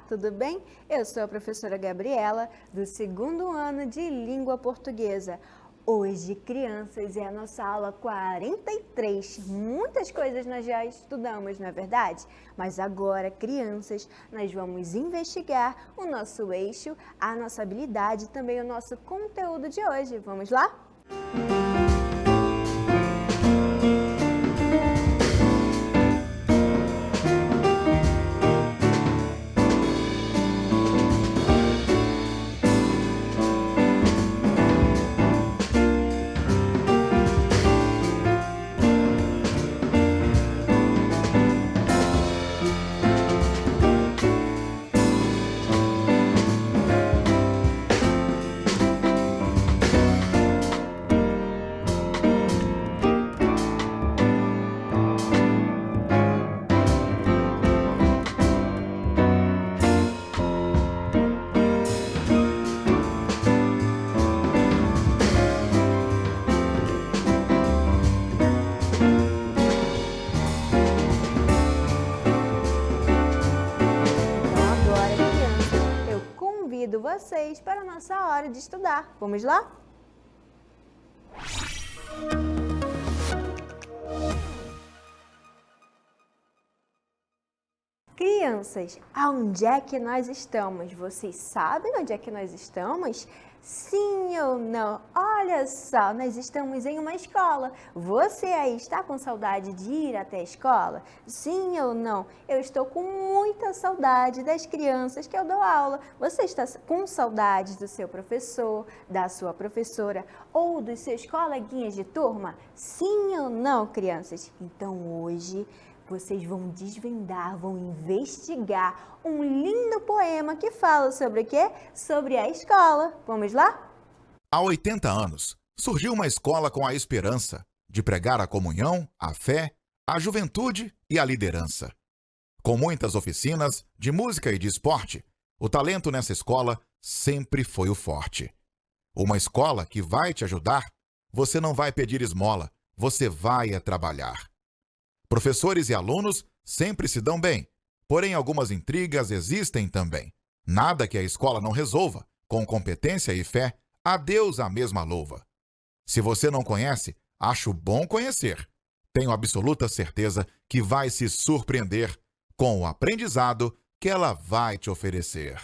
tudo bem? Eu sou a professora Gabriela, do 2º ano de Língua Portuguesa. Hoje, crianças, é a nossa aula 43. Muitas coisas nós já estudamos, não é verdade? Mas agora, crianças, nós vamos investigar o nosso eixo, a nossa habilidade e também o nosso conteúdo de hoje. Vamos lá? Convido vocês para a nossa hora de estudar. Vamos lá? Crianças, aonde é que nós estamos? Vocês sabem onde é que nós estamos? Sim ou não? Olha só, nós estamos em uma escola. Você aí está com saudade de ir até a escola? Sim ou não? Eu estou com muita saudade das crianças que eu dou aula. Você está com saudade do seu professor, da sua professora ou dos seus coleguinhas de turma? Sim ou não, crianças? Então hoje vocês vão desvendar, vão investigar um lindo poema que fala sobre o quê? Sobre a escola. Vamos lá? Há 80 anos, surgiu uma escola com a esperança de pregar a comunhão, a fé, a juventude e a liderança. Com muitas oficinas de música e de esporte, o talento nessa escola sempre foi o forte. Uma escola que vai te ajudar, você não vai pedir esmola, você vai trabalhar. Professores e alunos sempre se dão bem, porém algumas intrigas existem também. Nada que a escola não resolva, com competência e fé, a Deus a mesma louva. Se você não conhece, acho bom conhecer. Tenho absoluta certeza que vai se surpreender com o aprendizado que ela vai te oferecer.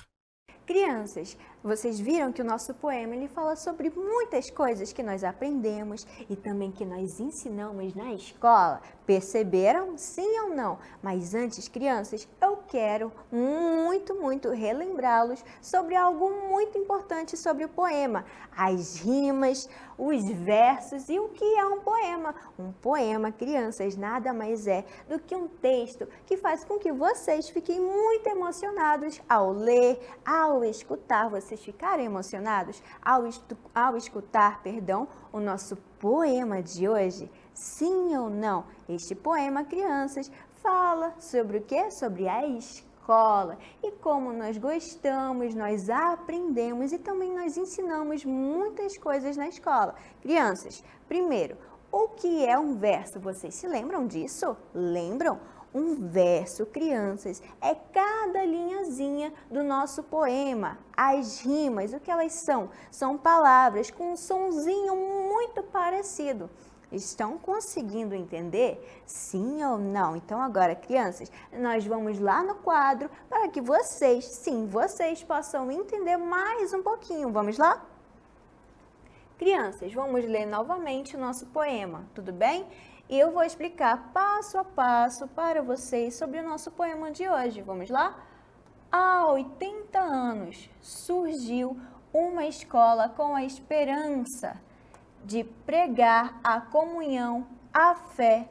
Crianças, vocês viram que o nosso poema ele fala sobre muitas coisas que nós aprendemos e também que nós ensinamos na escola. Perceberam? Sim ou não? Mas antes, crianças, eu quero muito relembrá-los sobre algo muito importante sobre o poema. As rimas, os versos e o que é um poema. Um poema, crianças, nada mais é do que um texto que faz com que vocês fiquem muito emocionados ao ler, ao escutar. Vocês ficarem emocionados ao escutar, o nosso poema de hoje? Sim ou não? Este poema, crianças, fala sobre o quê? Sobre a escola e como nós gostamos, nós aprendemos e também nós ensinamos muitas coisas na escola. Crianças, primeiro, o que é um verso? Vocês se lembram disso? Lembram? Um verso, crianças, é cada linhazinha do nosso poema. As rimas, o que elas são? São palavras com um sonzinho muito parecido. Estão conseguindo entender? Sim ou não? Então agora, crianças, nós vamos lá no quadro para que vocês, sim, vocês possam entender mais um pouquinho. Vamos lá? Crianças, vamos ler novamente o nosso poema, tudo bem? E eu vou explicar passo a passo para vocês sobre o nosso poema de hoje. Vamos lá? Há 80 anos surgiu uma escola com a esperança de pregar a comunhão, a fé,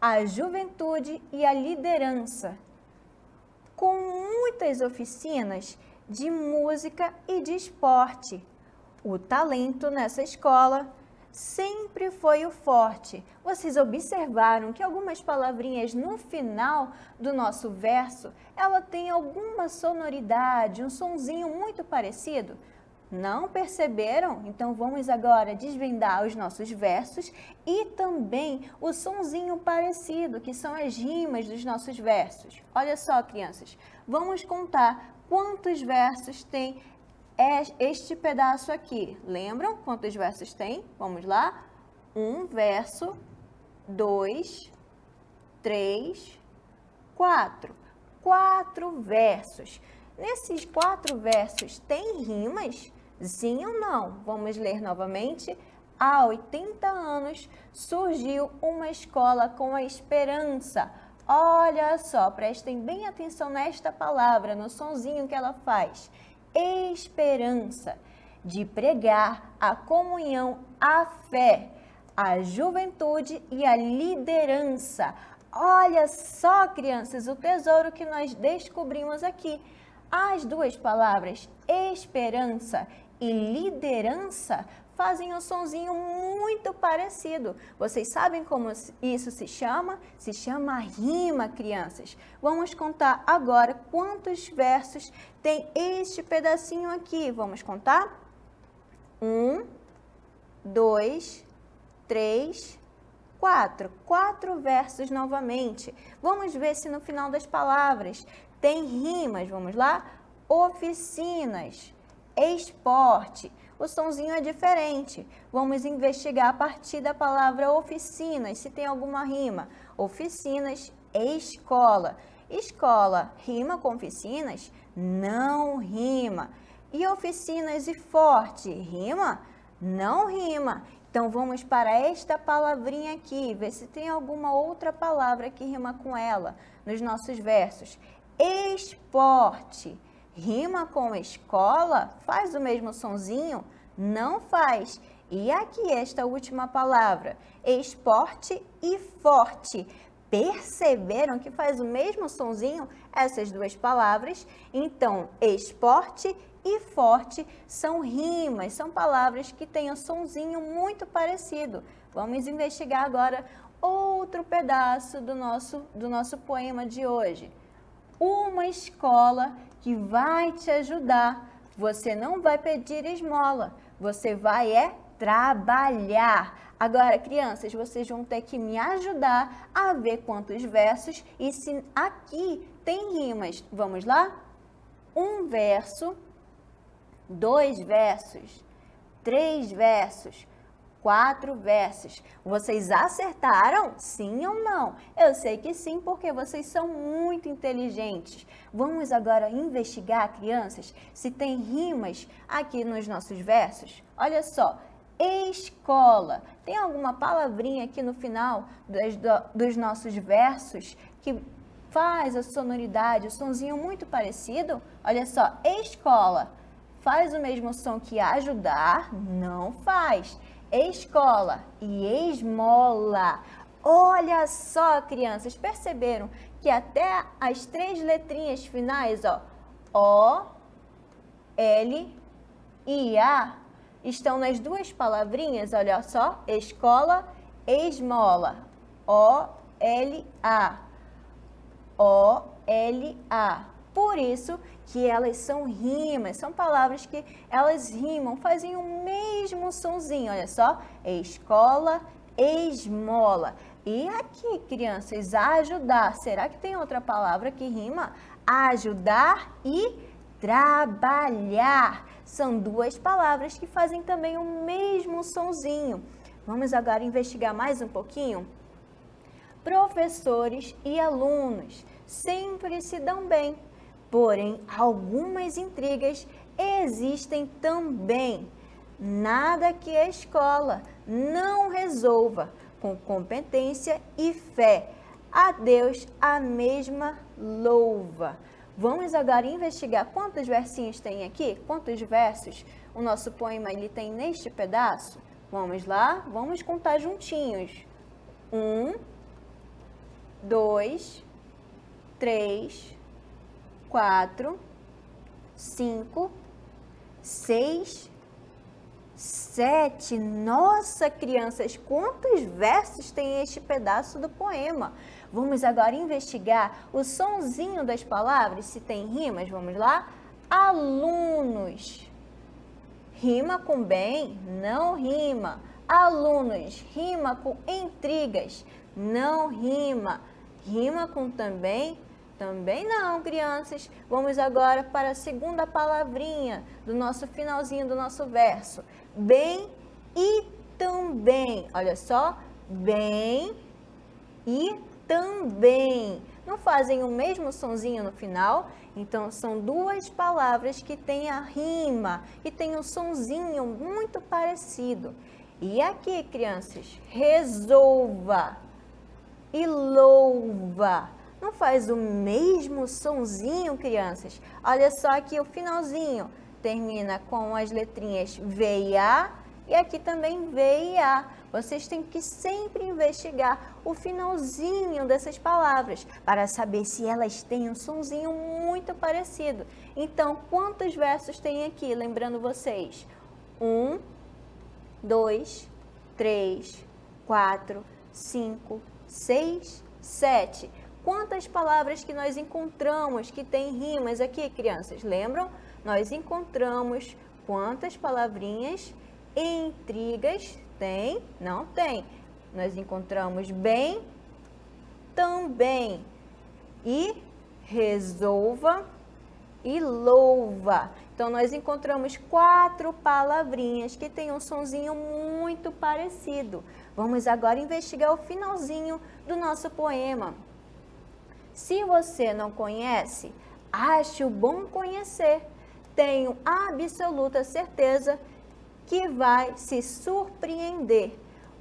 a juventude e a liderança, com muitas oficinas de música e de esporte. O talento nessa escola sempre foi o forte. Vocês observaram que algumas palavrinhas no final do nosso verso, ela tem alguma sonoridade, um sonzinho muito parecido? Não perceberam? Então vamos agora desvendar os nossos versos e também o sonzinho parecido, que são as rimas dos nossos versos. Olha só, crianças, vamos contar quantos versos tem este pedaço aqui? Lembram quantos versos tem? Vamos lá. 1 verso, 2, 3, 4. 4 versos. Nesses 4 versos, tem rimas? Sim ou não? Vamos ler novamente. Há 80 anos surgiu uma escola com a esperança. Olha só, prestem bem atenção nesta palavra, no sonzinho que ela faz. Esperança, de pregar a comunhão, a fé, a juventude e a liderança. Olha só, crianças, o tesouro que nós descobrimos aqui. As duas palavras, esperança e liderança, fazem um sonzinho muito parecido. Vocês sabem como isso se chama? Se chama rima, crianças. Vamos contar agora quantos versos tem este pedacinho aqui. Vamos contar? 1, 2, 3, 4. 4 versos novamente. Vamos ver se no final das palavras tem rimas. Vamos lá? Oficinas, esporte. O sonzinho é diferente. Vamos investigar a partir da palavra oficinas, se tem alguma rima. Oficinas, escola. Escola rima com oficinas? Não rima. E oficinas e forte, rima? Não rima. Então, vamos para esta palavrinha aqui, ver se tem alguma outra palavra que rima com ela nos nossos versos. Esporte. Rima com escola? Faz o mesmo sonzinho? Não faz. E aqui esta última palavra, esporte e forte. Perceberam que faz o mesmo sonzinho essas duas palavras? Então, esporte e forte são rimas, são palavras que têm um sonzinho muito parecido. Vamos investigar agora outro pedaço do nosso poema de hoje. Uma escola que vai te ajudar. Você não vai pedir esmola, você vai trabalhar. Agora, crianças, vocês vão ter que me ajudar a ver quantos versos e se aqui tem rimas. Vamos lá? 1 verso, 2 versos, 3 versos, 4 versos. Vocês acertaram? Sim ou não? Eu sei que sim, porque vocês são muito inteligentes. Vamos agora investigar, crianças, se tem rimas aqui nos nossos versos. Olha só, escola. Tem alguma palavrinha aqui no final dos nossos versos que faz a sonoridade, o sonzinho muito parecido? Olha só, escola. Faz o mesmo som que ajudar? Não faz. Escola e esmola. Olha só, crianças, perceberam que até as 3 letrinhas finais, ó, O, L e A, estão nas duas palavrinhas, olha só, escola, esmola. O, L, A. O, L, A. Por isso que elas são rimas, são palavras que elas rimam, fazem o mesmo sonzinho, olha só, escola, esmola. E aqui, crianças, ajudar, será que tem outra palavra que rima? Ajudar e trabalhar. São duas palavras que fazem também o mesmo sonzinho. Vamos agora investigar mais um pouquinho? Professores e alunos sempre se dão bem. Porém, algumas intrigas existem também. Nada que a escola não resolva com competência e fé. A Deus a mesma louva. Vamos agora investigar quantos versinhos tem aqui? Quantos versos o nosso poema ele tem neste pedaço? Vamos lá, vamos contar juntinhos. 1, 2, 3, 4, 5, 6, 7. Nossa, crianças, quantos versos tem este pedaço do poema? Vamos agora investigar o sonzinho das palavras, se tem rimas. Vamos lá? Alunos. Rima com bem? Não rima. Alunos. Rima com intrigas? Não rima. Rima com também? Também não, crianças. Vamos agora para a segunda palavrinha do nosso finalzinho do nosso verso. Bem e também. Olha só, bem e também. Não fazem o mesmo sonzinho no final? Então, são duas palavras que têm a rima e têm um sonzinho muito parecido. E aqui, crianças, resolva e louva. Não faz o mesmo sonzinho, crianças? Olha só aqui o finalzinho. Termina com as letrinhas V e A e aqui também V e A. Vocês têm que sempre investigar o finalzinho dessas palavras para saber se elas têm um sonzinho muito parecido. Então, quantos versos tem aqui? Lembrando vocês. 1, 2, 3, 4, 5, 6, 7. Quantas palavras que nós encontramos que tem rimas aqui, crianças? Lembram? Nós encontramos quantas palavrinhas em intrigas tem? Não tem. Nós encontramos bem, também, e resolva e louva. Então, nós encontramos 4 palavrinhas que têm um sonzinho muito parecido. Vamos agora investigar o finalzinho do nosso poema. Se você não conhece, acho bom conhecer. Tenho absoluta certeza que vai se surpreender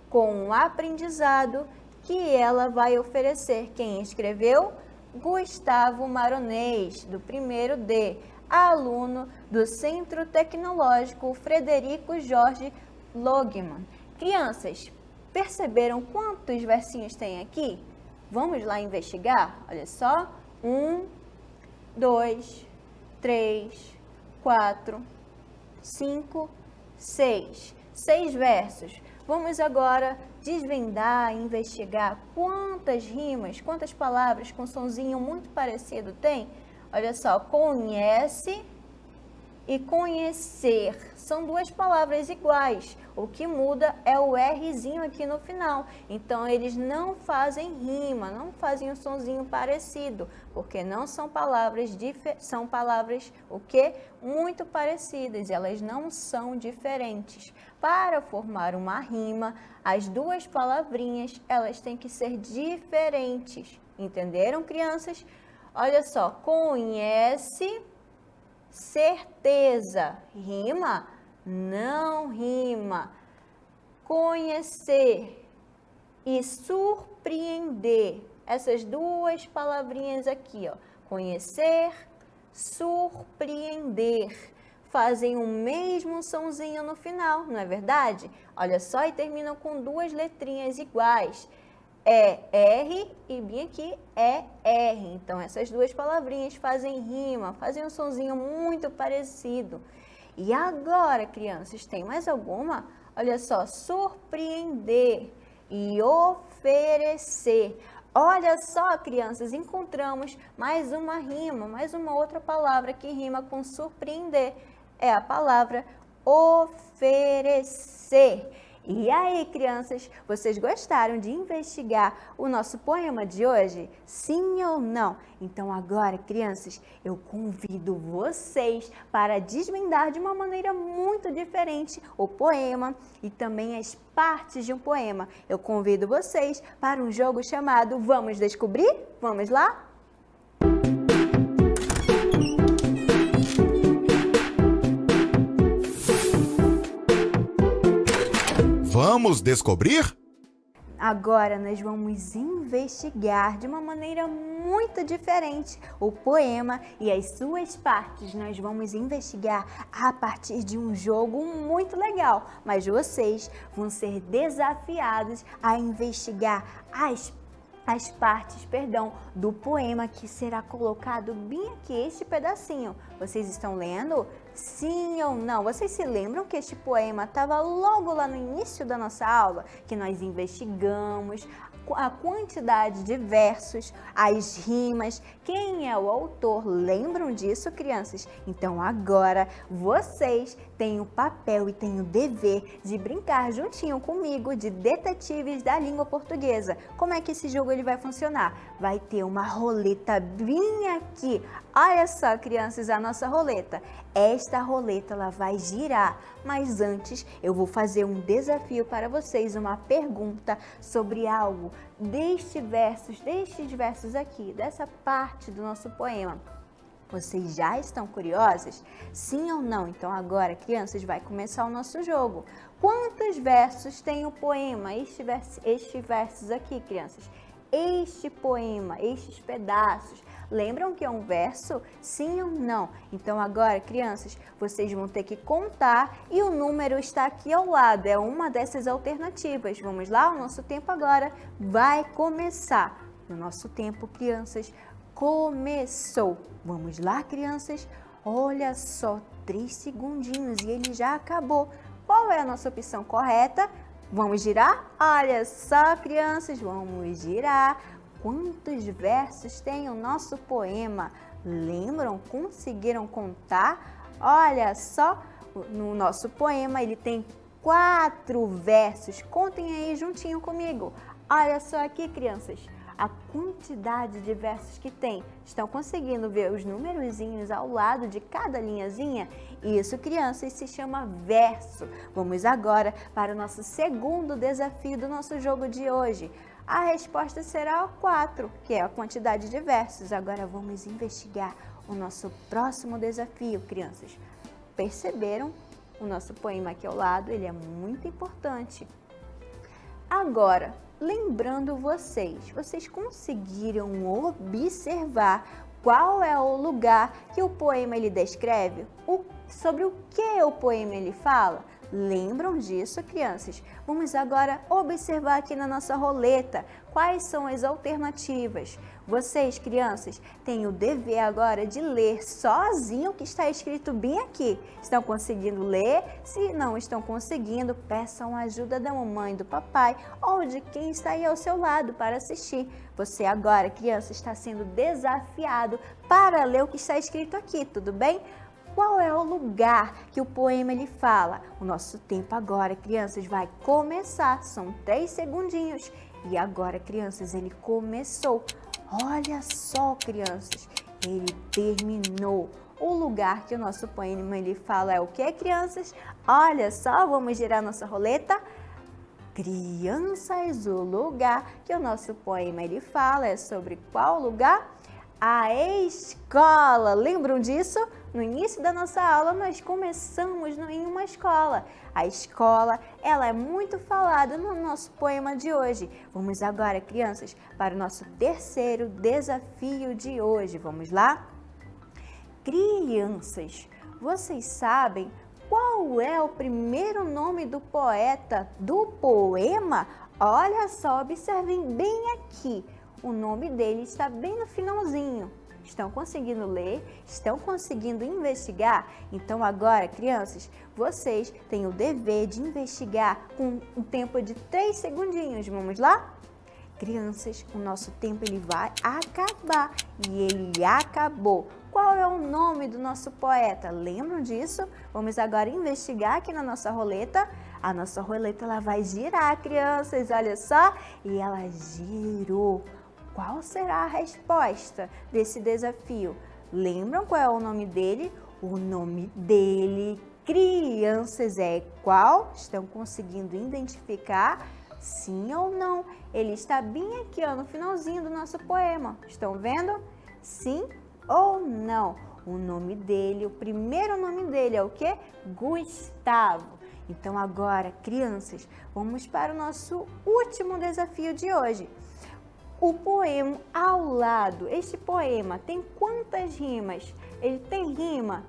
com o aprendizado que ela vai oferecer. Quem escreveu? Gustavo Maronês, do 1º D, aluno do Centro Tecnológico Frederico Jorge Logman. Crianças, perceberam quantos versinhos tem aqui? Vamos lá investigar? Olha só. 1, 2, 3, 4, 5, 6. 6 versos. Vamos agora desvendar e investigar quantas rimas, quantas palavras com sonzinho muito parecido tem. Olha só, conhece e conhecer. São 2 palavras iguais. O que muda é o Rzinho aqui no final. Então, eles não fazem rima, não fazem um sonzinho parecido, porque não são palavras são palavras o quê? Muito parecidas, elas não são diferentes. Para formar uma rima, as 2 palavrinhas, elas têm que ser diferentes. Entenderam, crianças? Olha só, conhece, certeza. Rima? Não rima. Conhecer e surpreender. Essas 2 palavrinhas aqui, ó. Conhecer, surpreender. Fazem o mesmo sonzinho no final, não é verdade? Olha só, e terminam com 2 letrinhas iguais. É R e bem aqui é R. Então, essas 2 palavrinhas fazem rima, fazem um sonzinho muito parecido. E agora, crianças, tem mais alguma? Olha só, surpreender e oferecer. Olha só, crianças, encontramos mais uma rima, mais uma outra palavra que rima com surpreender. É a palavra oferecer. E aí, crianças, vocês gostaram de investigar o nosso poema de hoje? Sim ou não? Então agora, crianças, eu convido vocês para desvendar de uma maneira muito diferente o poema e também as partes de um poema. Eu convido vocês para um jogo chamado Vamos Descobrir? Vamos lá? Vamos descobrir? Agora nós vamos investigar de uma maneira muito diferente o poema e as suas partes. Nós vamos investigar a partir de um jogo muito legal, mas vocês vão ser desafiados a investigar as partes, do poema que será colocado bem aqui, este pedacinho. Vocês estão lendo? Sim ou não? Vocês se lembram que este poema estava logo lá no início da nossa aula? Que nós investigamos a quantidade de versos, as rimas, quem é o autor. Lembram disso, crianças? Então agora vocês têm o papel e têm o dever de brincar juntinho comigo de detetives da língua portuguesa. Como é que esse jogo ele vai funcionar? Vai ter uma roleta bem aqui. Olha só, crianças, a nossa roleta. Esta roleta ela vai girar, mas antes eu vou fazer um desafio para vocês, uma pergunta sobre algo destes versos aqui, dessa parte do nosso poema. Vocês já estão curiosos? Sim ou não? Então agora, crianças, vai começar o nosso jogo. Quantos versos tem o poema? Estes versos aqui, crianças. Este poema, estes pedaços. Lembram que é um verso? Sim ou não? Então agora, crianças, vocês vão ter que contar e o número está aqui ao lado. É uma dessas alternativas. Vamos lá? O nosso tempo agora vai começar. No nosso tempo, crianças, começou. Vamos lá, crianças? Olha só, 3 segundinhos e ele já acabou. Qual é a nossa opção correta? Vamos girar? Olha só, crianças, vamos girar. Quantos versos tem o nosso poema? Lembram? Conseguiram contar? Olha só, no nosso poema ele tem 4 versos. Contem aí juntinho comigo. Olha só aqui, crianças, a quantidade de versos que tem. Estão conseguindo ver os numerozinhos ao lado de cada linhazinha? Isso, crianças, se chama verso. Vamos agora para o nosso segundo desafio do nosso jogo de hoje. A resposta será o 4, que é a quantidade de versos. Agora vamos investigar o nosso próximo desafio, crianças. Perceberam? O nosso poema aqui ao lado, ele é muito importante. Agora, lembrando vocês conseguiram observar qual é o lugar que o poema ele descreve? Sobre o que o poema ele fala? Lembram disso, crianças? Vamos agora observar aqui na nossa roleta quais são as alternativas. Vocês, crianças, têm o dever agora de ler sozinho o que está escrito bem aqui. Estão conseguindo ler? Se não estão conseguindo, peçam a ajuda da mamãe, do papai ou de quem está aí ao seu lado para assistir. Você agora, criança, está sendo desafiado para ler o que está escrito aqui, tudo bem? Qual é o lugar que o poema ele fala? O nosso tempo agora, crianças, vai começar. São 3 segundinhos. E agora, crianças, ele começou. Olha só, crianças, ele terminou. O lugar que o nosso poema ele fala é o que, crianças? Olha só, vamos girar nossa roleta. Crianças, o lugar que o nosso poema ele fala é sobre qual lugar? A escola. Lembram disso? No início da nossa aula, nós começamos em uma escola. A escola, ela é muito falada no nosso poema de hoje. Vamos agora, crianças, para o nosso terceiro desafio de hoje. Vamos lá? Crianças, vocês sabem qual é o primeiro nome do poeta do poema? Olha só, observem bem aqui. O nome dele está bem no finalzinho. Estão conseguindo ler? Estão conseguindo investigar? Então agora, crianças, vocês têm o dever de investigar com um tempo de 3 segundinhos. Vamos lá? Crianças, o nosso tempo ele vai acabar e ele acabou. Qual é o nome do nosso poeta? Lembram disso? Vamos agora investigar aqui na nossa roleta. A nossa roleta ela vai girar, crianças, olha só. E ela girou. Qual será a resposta desse desafio? Lembram qual é o nome dele? O nome dele, crianças, é qual? Estão conseguindo identificar? Sim ou não? Ele está bem aqui, ó, no finalzinho do nosso poema. Estão vendo? Sim ou não? O nome dele, o primeiro nome dele é o quê? Gustavo. Então agora, crianças, vamos para o nosso último desafio de hoje. O poema ao lado, este poema tem quantas rimas? Ele tem rima?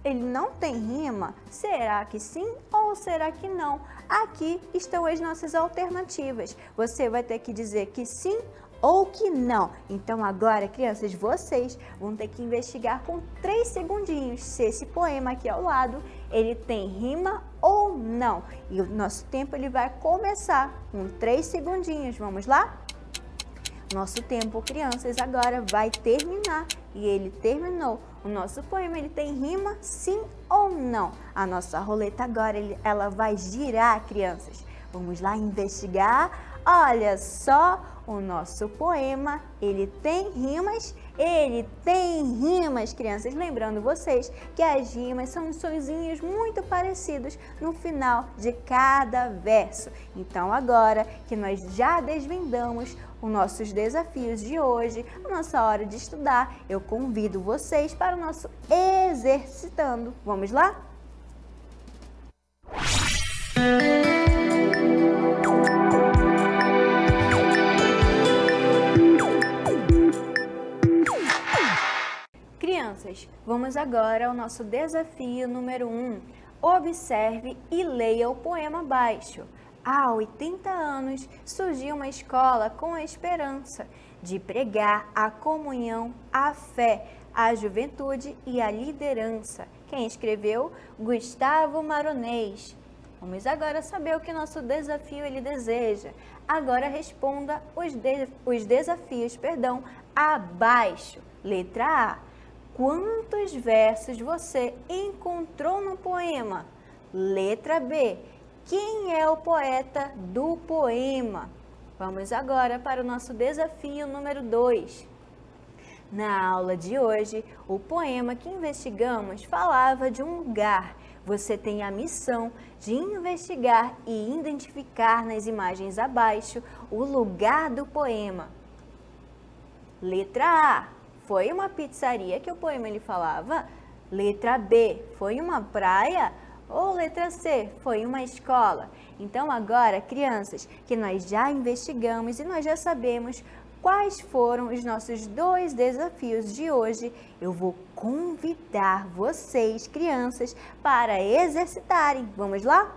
Ele não tem rima? Será que sim ou será que não? Aqui estão as nossas alternativas. Você vai ter que dizer que sim ou que não. Então agora, crianças, vocês vão ter que investigar com 3 segundinhos se esse poema aqui ao lado, ele tem rima ou não. E o nosso tempo ele vai começar com 3 segundinhos. Vamos lá? Nosso tempo, crianças, agora vai terminar e ele terminou. O nosso poema, ele tem rima, sim ou não? A nossa roleta agora, ela vai girar, crianças. Vamos lá investigar. Olha só, o nosso poema, ele tem rimas, crianças. Lembrando vocês que as rimas são sonzinhos muito parecidos no final de cada verso. Então, agora que nós já desvendamos os nossos desafios de hoje, a nossa hora de estudar, eu convido vocês para o nosso exercitando. Vamos lá? Crianças, vamos agora ao nosso desafio número 1. Observe e leia o poema abaixo. Há 80 anos surgiu uma escola com a esperança de pregar a comunhão, a fé, a juventude e a liderança. Quem escreveu? Gustavo Maronês. Vamos agora saber o que nosso desafio ele deseja. Agora responda os desafios, abaixo. Letra A. Quantos versos você encontrou no poema? Letra B. Quem é o poeta do poema? Vamos agora para o nosso desafio número 2. Na aula de hoje, o poema que investigamos falava de um lugar. Você tem a missão de investigar e identificar nas imagens abaixo o lugar do poema. Letra A. Foi uma pizzaria que o poema ele falava? Letra B. Foi uma praia? Ou letra C, foi uma escola? Então agora, crianças, que nós já investigamos e nós já sabemos quais foram os nossos 2 desafios de hoje, eu vou convidar vocês, crianças, para exercitarem. Vamos lá?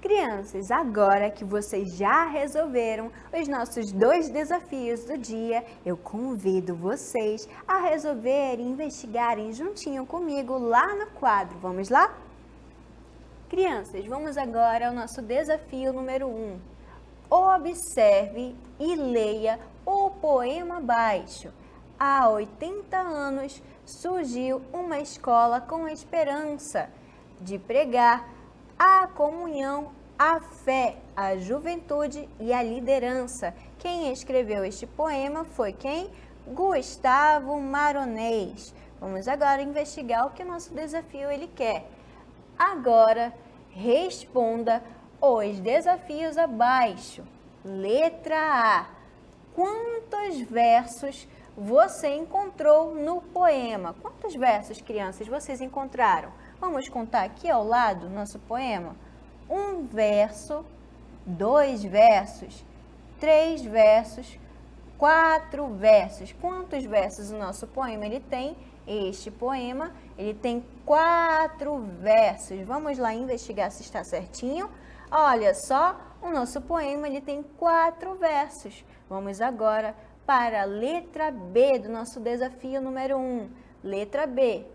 Crianças, agora que vocês já resolveram os nossos 2 desafios do dia, eu convido vocês a resolver e investigarem juntinho comigo lá no quadro. Vamos lá? Crianças, vamos agora ao nosso desafio número 1. Observe e leia o poema abaixo. Há 80 anos surgiu uma escola com a esperança de pregar a comunhão, a fé, a juventude e a liderança. Quem escreveu este poema foi quem? Gustavo Maronês. Vamos agora investigar o que o nosso desafio ele quer. Agora, responda os desafios abaixo. Letra A. Quantos versos você encontrou no poema? Quantos versos, crianças, vocês encontraram? Vamos contar aqui ao lado nosso poema. 1 verso, 2 versos, 3 versos, 4 versos. Quantos versos o nosso poema ele tem? Este poema ele tem 4 versos. Vamos lá investigar se está certinho. Olha só, o nosso poema ele tem 4 versos. Vamos agora para a letra B do nosso desafio número 1. Letra B.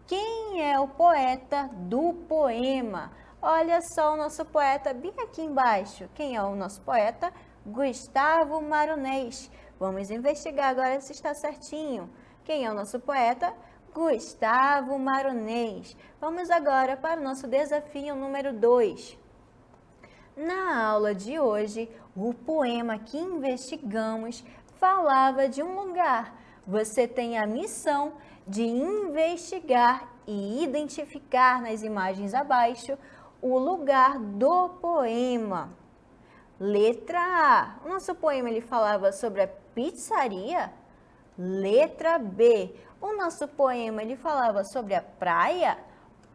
Quem é o poeta do poema? Olha só o nosso poeta bem aqui embaixo. Quem é o nosso poeta? Gustavo Maronês. Vamos investigar agora se está certinho. Quem é o nosso poeta? Gustavo Maronês. Vamos agora para o nosso desafio número 2. Na aula de hoje, o poema que investigamos falava de um lugar. Você tem a missão de investigar e identificar nas imagens abaixo o lugar do poema. Letra A. O nosso poema ele falava sobre a pizzaria. Letra B. O nosso poema ele falava sobre a praia.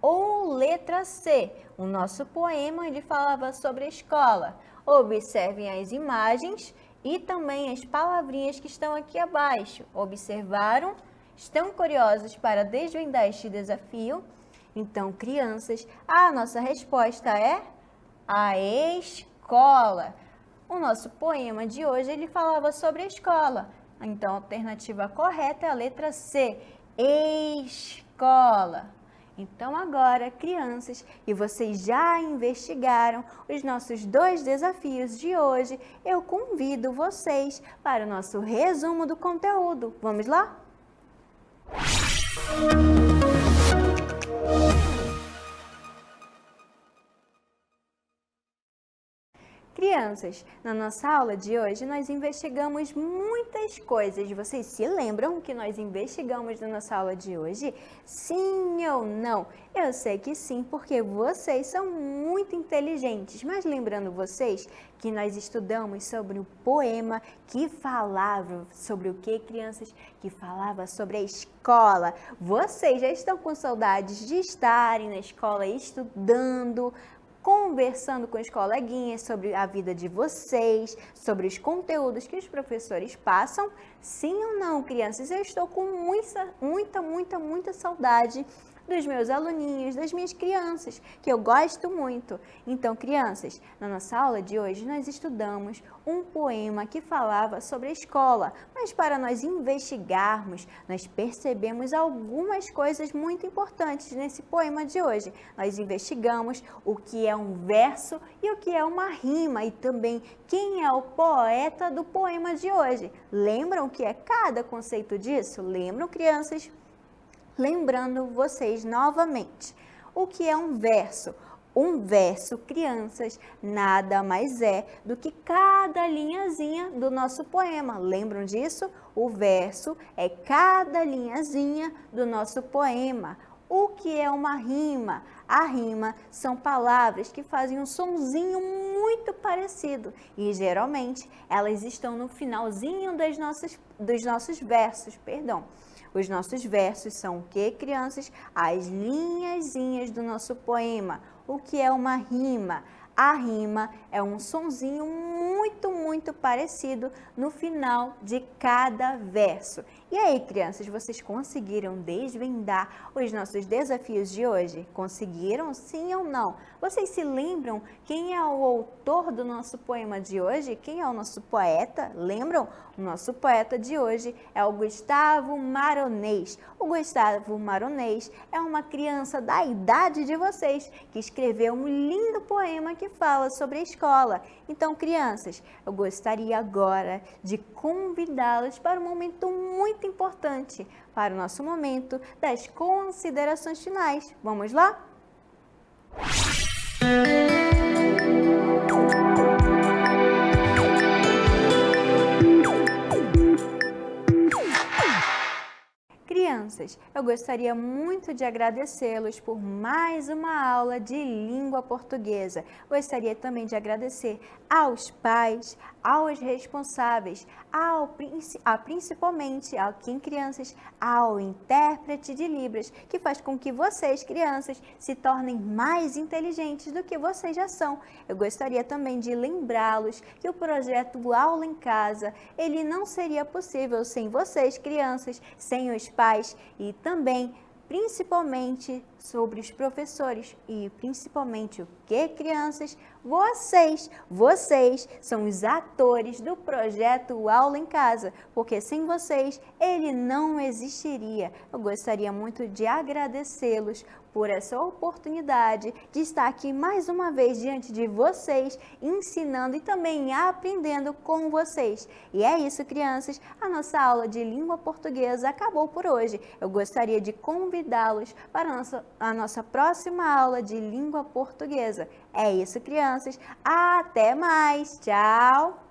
Ou letra C. O nosso poema ele falava sobre a escola. Observem as imagens e também as palavrinhas que estão aqui abaixo. Observaram? Estão curiosos para desvendar este desafio? Então, crianças, a nossa resposta é a escola. O nosso poema de hoje ele falava sobre a escola. Então, a alternativa correta é a letra C, escola. Então, agora, crianças, e vocês já investigaram os nossos 2 desafios de hoje, eu convido vocês para o nosso resumo do conteúdo. Vamos lá? Crianças, na nossa aula de hoje nós investigamos muitas coisas. Vocês se lembram que nós investigamos na nossa aula de hoje? Sim ou não? Eu sei que sim, porque vocês são muito inteligentes. Mas lembrando vocês que nós estudamos sobre o poema que falava sobre o que, crianças? Que falava sobre a escola. Vocês já estão com saudades de estarem na escola estudando, conversando com os coleguinhas sobre a vida de vocês, sobre os conteúdos que os professores passam? Sim ou não, crianças? Eu estou com muita saudade dos meus aluninhos, das minhas crianças, que eu gosto muito. Então, crianças, na nossa aula de hoje nós estudamos um poema que falava sobre a escola, mas para nós investigarmos, nós percebemos algumas coisas muito importantes nesse poema de hoje. Nós investigamos o que é um verso e o que é uma rima e também quem é o poeta do poema de hoje. Lembram o que é cada conceito disso? Lembram, crianças? Lembrando vocês novamente, o que é um verso? Um verso, crianças, nada mais é do que cada linhazinha do nosso poema. Lembram disso? O verso é cada linhazinha do nosso poema. O que é uma rima? A rima são palavras que fazem um sonzinho muito parecido e geralmente elas estão no finalzinho dos nossos versos, Os nossos versos são o que, crianças? As linhazinhas do nosso poema. O que é uma rima? A rima é um sonzinho muito parecido no final de cada verso. E aí, crianças, vocês conseguiram desvendar os nossos desafios de hoje? Conseguiram, sim ou não? Vocês se lembram quem é o autor do nosso poema de hoje? Quem é o nosso poeta? Lembram? O nosso poeta de hoje é o Gustavo Maronês. O Gustavo Maronês é uma criança da idade de vocês que escreveu um lindo poema que fala sobre a escola. Então, crianças, eu gostaria agora de convidá-los para um momento muito importante, para o nosso momento das considerações finais. Vamos lá? Crianças, eu gostaria muito de agradecê-los por mais uma aula de língua portuguesa. Gostaria também de agradecer aos pais, aos responsáveis, principalmente crianças, ao intérprete de Libras, que faz com que vocês, crianças, se tornem mais inteligentes do que vocês já são. Eu gostaria também de lembrá-los que o projeto Aula em Casa, ele não seria possível sem vocês, crianças, sem os pais e também, principalmente, sobre os professores e principalmente o que, crianças? Vocês são os atores do projeto Aula em Casa, porque sem vocês ele não existiria. Eu gostaria muito de agradecê-los por essa oportunidade de estar aqui mais uma vez diante de vocês, ensinando e também aprendendo com vocês. E é isso, crianças, a nossa aula de língua portuguesa acabou por hoje. Eu gostaria de convidá-los para a nossa próxima aula de língua portuguesa. É isso, crianças. Até mais. Tchau!